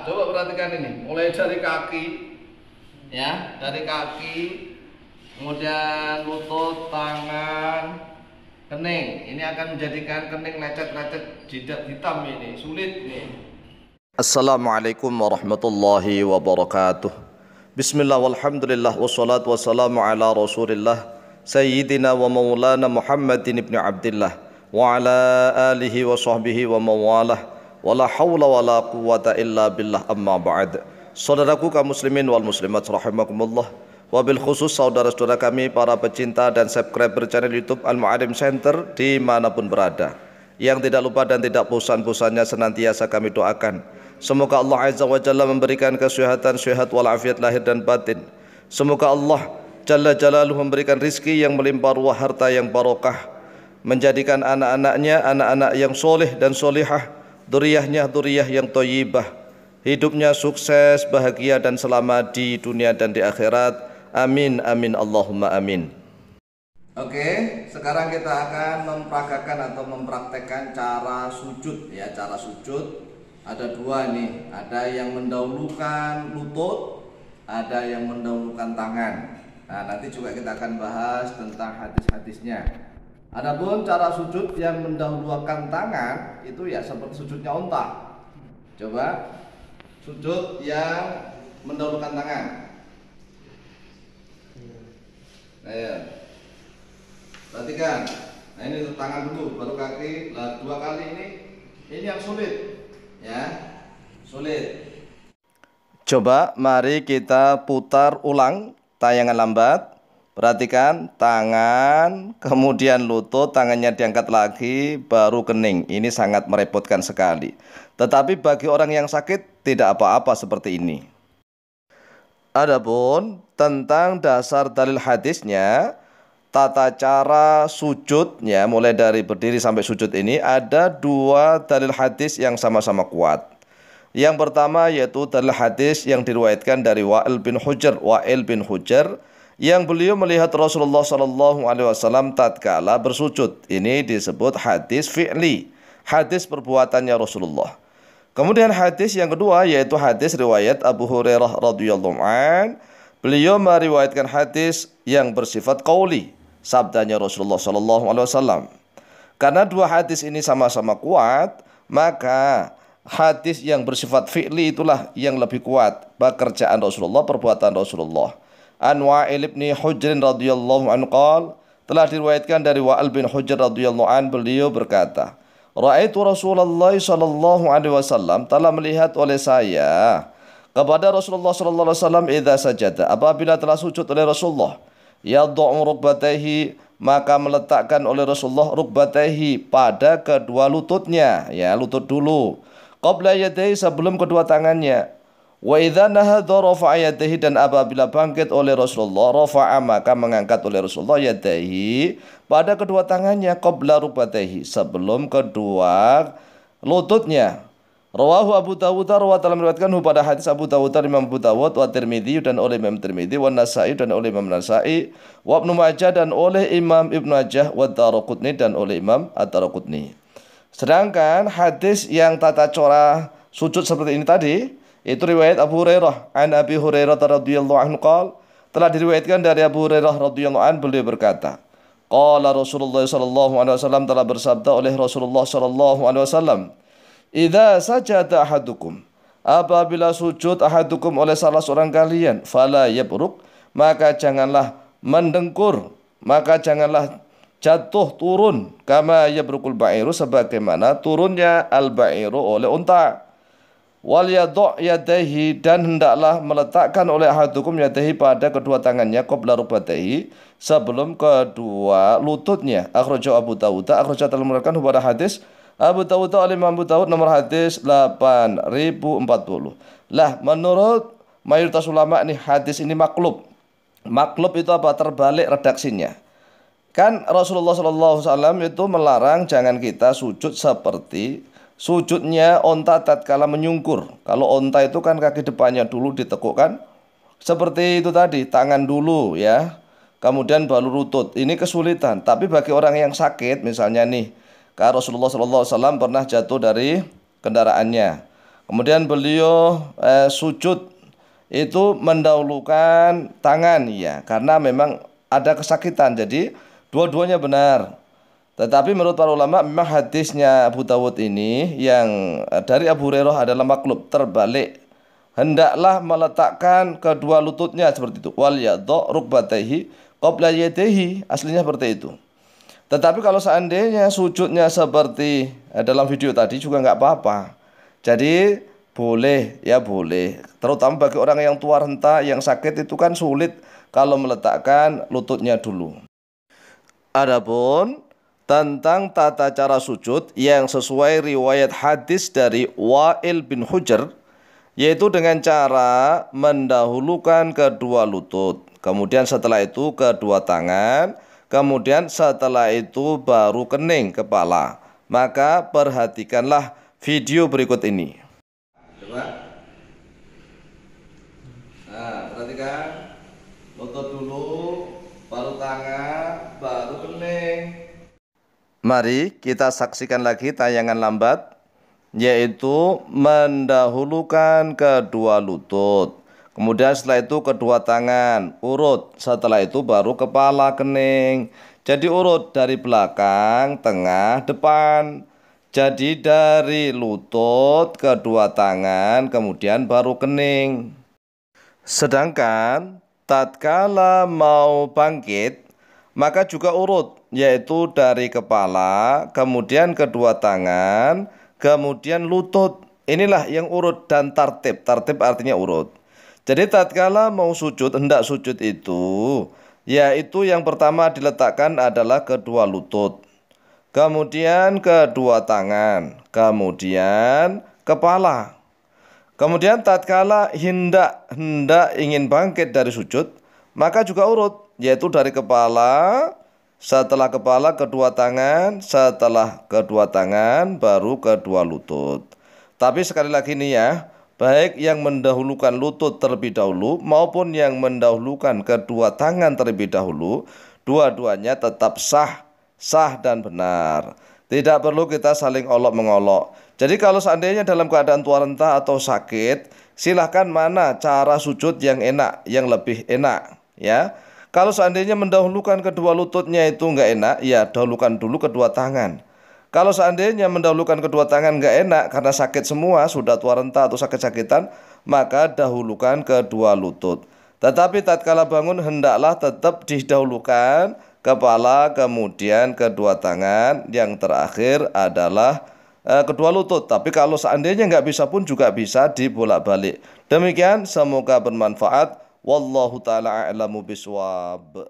Coba perhatikan ini, mulai dari kaki, ya, dari kaki, kemudian lutut, tangan, kening. Ini akan menjadikan kening lecet-lecet, jidat hitam ini, sulit nih. Assalamualaikum warahmatullahi wabarakatuh. Bismillah walhamdulillah wassalatu wassalamu ala rasulillah Sayyidina wa maulana Muhammadin ibn Abdillah wa ala alihi wa sahbihi wa mawalah wa la hawla wa la quwata illa billah amma ba'd. Saudaraku kaum muslimin wal muslimat rahimakumullah, wabil khusus saudara-saudara kami para pecinta dan subscriber channel YouTube Al-Mu'alim Center dimanapun berada, yang tidak lupa dan tidak bosan-bosannya senantiasa kami doakan semoga Allah Azza wa Jalla memberikan kesehatan, sehat walafiat lahir dan batin. Semoga Allah Jalla Jalaluhu memberikan rizki yang melimpah ruah, harta yang barokah, menjadikan anak-anaknya anak-anak yang soleh dan solihah, duriyahnya duriyah yang thayyibah, hidupnya sukses, bahagia dan selamat di dunia dan di akhirat. Amin amin Allahumma amin. Oke, sekarang kita akan memperagakan atau mempraktekkan cara sujud ya. Cara sujud ada dua nih, ada yang mendahulukan lutut, ada yang mendahulukan tangan. Nah, nanti juga kita akan bahas tentang hadis-hadisnya. Adapun cara sujud yang mendahulukan tangan itu ya seperti sujudnya unta. Coba sujud yang mendahulukan tangan. Nah, ya. Perhatikan. Nah, ini tangan dulu, baru kaki. Lah, dua kali ini yang sulit. Ya. Sulit. Coba mari kita putar ulang tayangan lambat. Perhatikan tangan, kemudian lutut, tangannya diangkat lagi, baru kening. Ini sangat merepotkan sekali. Tetapi bagi orang yang sakit tidak apa-apa seperti ini. Adapun tentang dasar dalil hadisnya, tata cara sujudnya mulai dari berdiri sampai sujud ini ada dua dalil hadis yang sama-sama kuat. Yang pertama yaitu dalil hadis yang diriwayatkan dari Wa'il bin Hujr yang beliau melihat Rasulullah SAW tatkala bersujud. Ini disebut hadis fi'li, hadis perbuatannya Rasulullah. Kemudian hadis yang kedua yaitu hadis riwayat Abu Hurairah radhiyallahu an. Beliau meriwayatkan hadis yang bersifat qauli, sabdanya Rasulullah SAW. Karena dua hadis ini sama-sama kuat, maka hadis yang bersifat fi'li itulah yang lebih kuat. Pekerjaan Rasulullah, perbuatan Rasulullah. An Wa'il bin Hujr radhiyallahu anhu qala, telah diriwayatkan dari Wa'il bin Hujr radhiyallahu an, beliau berkata, Ra'aitu Rasulullah sallallahu alaihi wasallam, telah melihat oleh saya kepada Rasulullah sallallahu alaihi wasallam idza sajada, apabila telah sujud oleh Rasulullah, yad'u rukbatayhi, maka meletakkan oleh Rasulullah rukbatayhi pada kedua lututnya, ya lutut dulu, qabla yadayhi, sebelum kedua tangannya. Wa idza nahadha rafa'a yadayhi, dan apabila bangkit oleh Rasulullah, rafa'a, maka mengangkat oleh Rasulullah yadayhi pada kedua tangannya, qabla rukbatayhi, sebelum kedua lututnya. Rawahu Abu Dawud, telah meriwayatkan pada hadis Abu Dawud, Imam Abu Dawud, wa Tirmidzi, dan oleh Imam Tirmidzi, wa Nasa'i, dan oleh Imam Nasa'i, wa Ibnu Majah, dan oleh Imam Ibnu Majah, wa Daraqutni, dan oleh Imam Ad-Daraqutni. Sedangkan hadis yang tata cara sujud seperti ini tadi, itu riwayat Abu Hurairah, an Abi Hurairah radhiyallahu anhu qala, telah diriwayatkan dari Abu Hurairah radhiyallahu anhu, beliau berkata, qala Rasulullah sallallahu alaihi wasallam, telah bersabda oleh Rasulullah sallallahu alaihi wasallam, idza sajada ahadukum, apabila sujud ahadukum oleh salah seorang kalian, fala yabruk, maka janganlah mendengkur, maka janganlah jatuh turun, kama yabrukul ba'iru, sebagaimana turunnya al-ba'iru oleh unta. Wal yadhu' yadayhi, dan hendaklah meletakkan oleh ahadukum yadayhi pada kedua tangannya, qabla rukbatayhi, sebelum kedua lututnya. Akhrajahu Abu Dawud, akhrajahu telah meriwayatkan pada hadis Abu Dawud oleh Imam Abu Dawud nomor hadis 8040. Lah, menurut mayoritas ulama nih, hadis ini maklub. Maklub itu apa? Terbalik redaksinya. Kan Rasulullah SAW itu melarang jangan kita sujud seperti sujudnya onta tatkala menyungkur. Kalau onta itu kan kaki depannya dulu ditekukkan, seperti itu tadi, tangan dulu ya, kemudian baru lutut. Ini kesulitan. Tapi bagi orang yang sakit, misalnya nih, Rasulullah SAW pernah jatuh dari kendaraannya, Kemudian beliau sujud itu mendahulukan tangan, ya, karena memang ada kesakitan. Jadi dua-duanya benar. Tetapi menurut para ulama memang hadisnya Abu Dawud ini yang dari Abu Hurairah adalah maklub, terbalik. Hendaklah meletakkan kedua lututnya seperti itu. Wal yadha rukbatayhi qabla yadayhi. Aslinya seperti itu. Tetapi kalau seandainya sujudnya seperti dalam video tadi juga nggak apa-apa. Jadi boleh, ya boleh. Terutama bagi orang yang tua renta, yang sakit itu kan sulit kalau meletakkan lututnya dulu. Adapun tentang tata cara sujud yang sesuai riwayat hadis dari Wa'il bin Hujr, yaitu dengan cara mendahulukan kedua lutut, kemudian setelah itu kedua tangan, kemudian setelah itu baru kening kepala. Maka perhatikanlah video berikut ini. Coba. Nah, perhatikan. Lutut dulu, baru tangan, baru kening. Mari kita saksikan lagi tayangan lambat, yaitu mendahulukan kedua lutut, kemudian setelah itu kedua tangan, urut, setelah itu baru kepala kening. Jadi urut dari belakang, tengah, depan. Jadi dari lutut, kedua tangan, kemudian baru kening. Sedangkan tatkala mau bangkit, maka juga urut, yaitu dari kepala, kemudian kedua tangan, kemudian lutut. Inilah yang urut dan tartib. Tartib artinya urut. Jadi tatkala mau sujud, hendak sujud itu, yaitu yang pertama diletakkan adalah kedua lutut, kemudian kedua tangan, kemudian kepala. Kemudian tatkala hendak ingin bangkit dari sujud, maka juga urut, yaitu dari kepala, setelah kepala kedua tangan, setelah kedua tangan baru kedua lutut. Tapi sekali lagi nih ya, baik yang mendahulukan lutut terlebih dahulu maupun yang mendahulukan kedua tangan terlebih dahulu, dua-duanya tetap sah dan benar. Tidak perlu kita saling olok-mengolok. Jadi kalau seandainya dalam keadaan tua renta atau sakit, silahkan mana cara sujud yang enak, yang lebih enak, ya. Kalau seandainya mendahulukan kedua lututnya itu nggak enak, ya dahulukan dulu kedua tangan. Kalau seandainya mendahulukan kedua tangan nggak enak karena sakit semua, sudah tua renta atau sakit-sakitan, maka dahulukan kedua lutut. Tetapi tatkala bangun hendaklah tetap didahulukan kepala, kemudian kedua tangan, yang terakhir adalah kedua lutut. Tapi kalau seandainya nggak bisa pun juga bisa dibolak-balik. Demikian, semoga bermanfaat. Wallahu ta'ala a'lamu bishawab.